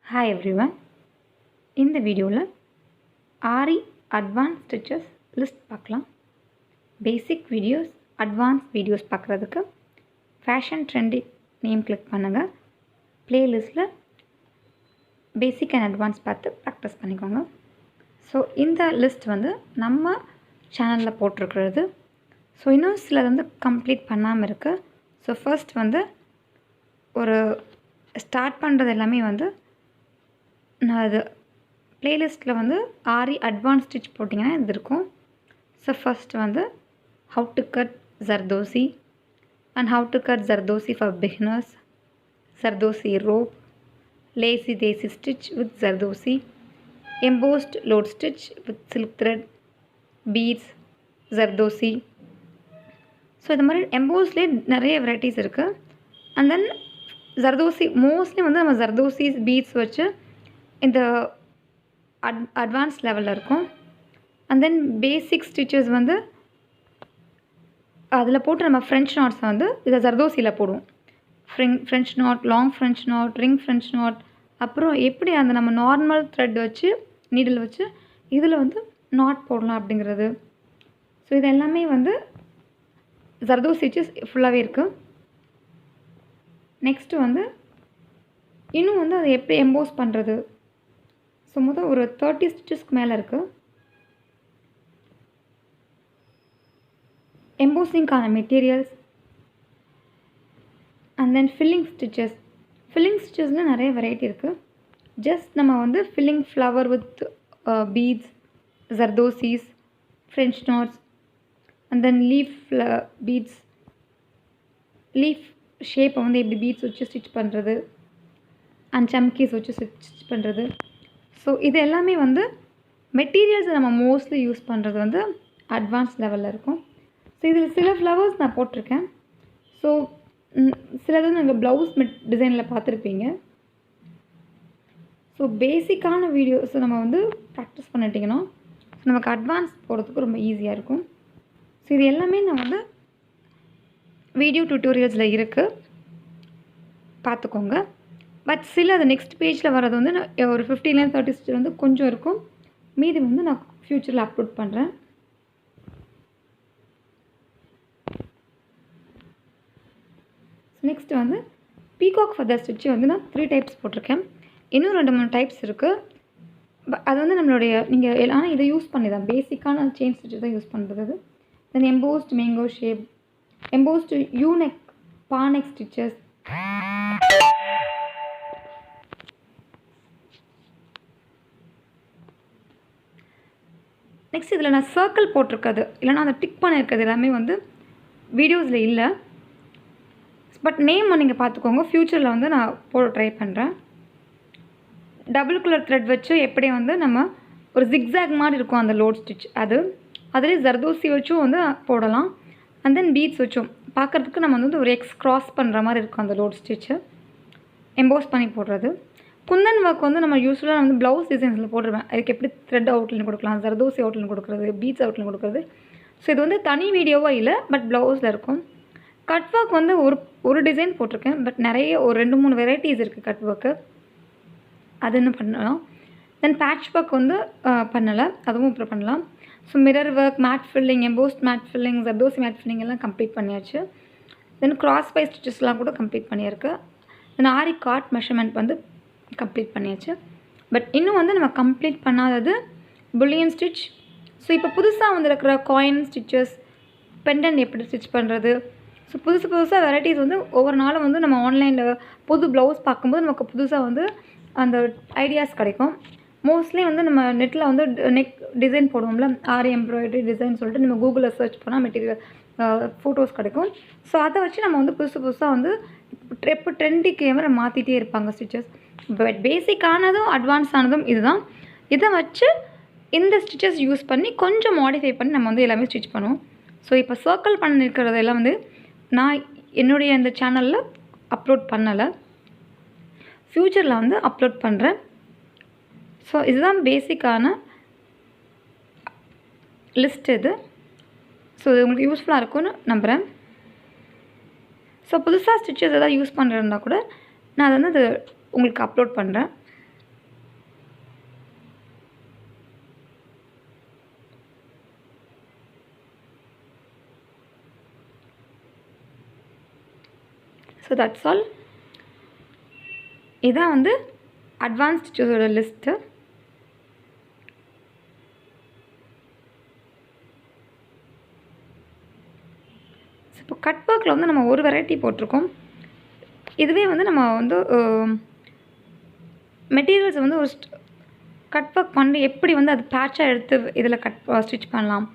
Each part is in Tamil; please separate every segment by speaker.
Speaker 1: Hi everyone. இந்த வீடியோவில் ஆரி அட்வான்ஸ் ஸ்டிச்சஸ் லிஸ்ட் பார்க்கலாம். பேசிக் வீடியோஸ், அட்வான்ஸ் வீடியோஸ் பார்க்குறதுக்கு ஃபேஷன் ட்ரெண்டி நேம் கிளிக் பண்ணுங்கள். ப்ளேலிஸ்ட்டில் பேசிக் அண்ட் அட்வான்ஸ் பார்த்து ப்ராக்டிஸ் பண்ணிக்கோங்க. ஸோ இந்த லிஸ்ட் நம்ம சேனலில் போட்டிருக்கிறது. ஸோ இன்னும் சிலது கம்ப்ளீட் பண்ணாமல் இருக்குது. ஸோ ஃபர்ஸ்ட் ஒரு ஸ்டார்ட் பண்ணுறது எல்லாமே நான் அது ப்ளேலிஸ்ட்டில் ஆரி அட்வான்ஸ் ஸ்டிச் போட்டிங்கன்னா இது இருக்கும். So first how to cut zardozi and how to cut zardozi for beginners, zardozi rope, lazy daisy stitch with zardozi, embossed load stitch with silk thread, beads, zardozi. So இது மாதிரி எம்போஸ்ட்லேயே நிறைய வெரைட்டிஸ் இருக்குது. அண்ட் தென் ஜர்தோசி மோஸ்ட்லி நம்ம ஜர்தோசி பீட்ஸ் வச்சு இந்த அட்வான்ஸ் லெவலில் இருக்கும். அண்ட் தென் பேசிக் ஸ்டிச்சஸ் அதில் போட்டு நம்ம ஃப்ரெஞ்ச் நாட்ஸை இதை ஜர்தோசியில் போடுவோம். French not, long French not, ring French not, அப்புறம் எப்படி அந்த நம்ம நார்மல் த்ரெட் வச்சு நீடில் வச்சு இதில் நாட் போடலாம் அப்படிங்கிறது. ஸோ இது எல்லாமே ஜர்தோசி ஸ்டிச்சஸ் ஃபுல்லாகவே இருக்குது. நெக்ஸ்ட்டு இன்னும் அதை எப்படி எம்போஸ் பண்ணுறது. ஸோ ஒரு 30 ஸ்டிச்சஸ்க்கு மேலே இருக்குது. எம்போசிங்கான மெட்டீரியல்ஸ் அண்ட் தென் ஃபில்லிங் ஸ்டிச்சஸில் நிறைய வெரைட்டி இருக்குது. ஜஸ்ட் நம்ம ஃபில்லிங் ஃப்ளவர் வித் பீட்ஸ், ஜர்தோசிஸ், French knots, and then leaf beads, leaf ஷேப்பை எப்படி பீட்ஸ் வச்சு ஸ்டிச் பண்ணுறது அண்ட் சம்கீஸ் வச்சு ஸ்டிச் பண்ணுறது. ஸோ இது எல்லாமே மெட்டீரியல்ஸை நம்ம மோஸ்ட்லி யூஸ் பண்ணுறது அட்வான்ஸ் லெவலில் இருக்கும். ஸோ இதில் சில ஃப்ளவர்ஸ் நான் போட்டிருக்கேன். ஸோ சிலது நீங்கள் ப்ளவுஸ் டிசைனில் பார்த்துருப்பீங்க. ஸோ பேசிக்கான வீடியோஸை நம்ம ப்ராக்டிஸ் பண்ணிட்டிங்கன்னா நமக்கு அட்வான்ஸ் போகிறதுக்கு ரொம்ப ஈஸியாக இருக்கும். ஸோ இது எல்லாமே நான் வீடியோ டியூட்டோரியல்ஸில் இருக்குது, பார்த்துக்கோங்க. பட் சில அது நெக்ஸ்ட் பேஜில் வர்றது நான் ஒரு 15-30 ஸ்டிச் கொஞ்சம் இருக்கும். மீதி நான் ஃப்யூச்சரில் அப்லோட் பண்ணுறேன். நெக்ஸ்ட்டு பீகாக் ஃபெதர் ஸ்டிச்சு நான் 3 டைப்ஸ் போட்டிருக்கேன். இன்னும் 2-3 டைப்ஸ் இருக்குது. அது நம்மளுடைய நீங்கள் ஆனால் இதை யூஸ் பண்ணி தான் பேசிக்கான செயின் ஸ்டிச்சு தான் யூஸ் பண்ணுறது. Then embossed mango shape, embossed U neck, பானெக் ஸ்டிச்சஸ், நெக்ஸ்ட் இதில் நான் சர்க்கிள் போட்டிருக்கிறது இல்லைனா அந்த டிக் பண்ணியிருக்கிறது எல்லாமே வீடியோஸில் இல்லை. பட் நேம் நீங்கள் பார்த்துக்கோங்க. ஃப்யூச்சரில் நான் போட ட்ரை பண்ணுறேன். டபுள் கலர் த்ரெட் வச்சு எப்படி நம்ம ஒரு ஜிக்ஸாக் மாதிரி இருக்கும் அந்த லோட் ஸ்டிச், அதிலே ஜர்தோசி வச்சும் போடலாம். அண்ட் தென் பீட்ஸ் வச்சும் பார்க்குறதுக்கு நம்ம ஒரு எக்ஸ் க்ராஸ் பண்ணுற மாதிரி இருக்கும் அந்த லோட் ஸ்டிச்சு எம்போஸ் பண்ணி போடுறது. குந்தன் ஒர்க் நம்ம யூஸ்வலாக ப்ளவுஸ் டிசைன்ஸில் போட்டுருவேன். அதுக்கு எப்படி த்ரெட் அவுட்லைன் கொடுக்கலாம், ஜர்தோசி அவுட்லைன் கொடுக்குறது, பீட்ஸ் அவுட்லைன் கொடுக்குறது. ஸோ இது தனி வீடியோவாக இல்லை, பட் ப்ளவுஸில் இருக்கும். கட் ஒர்க் ஒரு டிசைன் போட்டிருக்கேன். பட் நிறைய ஒரு 2-3 வெரைட்டிஸ் இருக்குது கட் ஒர்க்கு. அது இன்னும் பண்ணலாம். தென் பேட்ச் ஒர்க் பண்ணலை, அதுவும் அப்புறம் பண்ணலாம். So mirror work, mat filling, embossed mat filling, zardozi mat filling எல்லாம் கம்ப்ளீட் பண்ணியாச்சு. தென் கிராஸ் பை ஸ்டிச்சஸ்லாம் கூட கம்ப்ளீட் பண்ணியிருக்கு. Then aari card measurement complete பண்ணியாச்சு. பட் இன்னும் நம்ம கம்ப்ளீட் பண்ணாதது புல்லியன் ஸ்டிச். ஸோ இப்போ புதுசாக இருக்கிற காயின் ஸ்டிச்சஸ், பெண்டன் எப்படி ஸ்டிச் பண்ணுறது. ஸோ புதுசாக வெரைட்டிஸ் ஒவ்வொரு நாளும் நம்ம ஆன்லைனில் புது ப்ளவுஸ் பார்க்கும்போது நமக்கு புதுசாக அந்த ஐடியாஸ் கிடைக்கும். மோஸ்ட்லி நம்ம நெட்டில் நெக் டிசைன் போடுவோம்ல, ஆரி எம்ப்ராய்டரி டிசைன் சொல்லிட்டு நம்ம கூகுளில் சர்ச் பண்ணால் மெட்டீரியல் ஃபோட்டோஸ் கிடைக்கும். ஸோ அதை வச்சு நம்ம புதுசாக எப்போ ட்ரெண்டிக்கு மாதிரி மாற்றிட்டே இருப்பாங்க ஸ்டிச்சஸ். பட் பேசிக்கானதும் அட்வான்ஸானதும் இதுதான். இதை வச்சு இந்த ஸ்டிச்சஸ் யூஸ் பண்ணி கொஞ்சம் மாடிஃபை பண்ணி நம்ம எல்லாமே ஸ்டிச் பண்ணுவோம். ஸோ இப்போ சர்க்கிள் பண்ணியிருக்கிறதெல்லாம் நான் என்னுடைய இந்த சேனலில் அப்லோட் பண்ணலை, ஃப்யூச்சரில் அப்லோட் பண்ணுறேன். ஸோ இதுதான் பேசிக்கான லிஸ்ட் இது. ஸோ இது உங்களுக்கு யூஸ்ஃபுல்லாக இருக்கும்னு நம்புகிறேன். ஸோ புதுசாக ஸ்டிச்சஸ் எதாவது யூஸ் பண்ணுறதா கூட நான் அதை உங்களுக்கு அப்லோட் பண்ணுறேன். That's all. இதான் வந்து அட்வான்ஸ் ஸ்டிச்சஸோட லிஸ்ட்டு. இப்போ கட் ஒர்க்கில் வந்து நம்ம ஒரு வெரைட்டி போட்டிருக்கோம். இதுவே வந்து நம்ம வந்து மெட்டீரியல்ஸ் வந்து ஒரு கட் ஒர்க் பண்ணி எப்படி வந்து அது பேட்சாக எடுத்து இதில் ஸ்டிச் பண்ணலாம்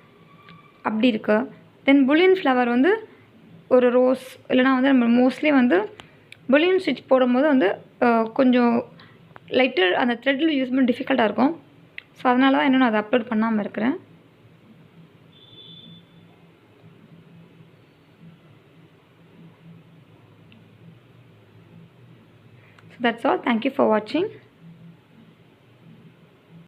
Speaker 1: அப்படி இருக்குது. தென் புல்லியன் ஃப்ளவர் வந்து ஒரு ரோஸ் இல்லைனா வந்து நம்ம மோஸ்ட்லி வந்து புல்லியன் ஸ்டிச் போடும்போது வந்து கொஞ்சம் லைட்டர் அந்த த்ரெட்டில் யூஸ் பண்ண டிஃபிகல்ட்டாக இருக்கும். ஸோ அதனால தான் இன்னும் நான் அதை அப்லோட் பண்ணாமல் இருக்கிறேன். So that's all. Thank you for watching.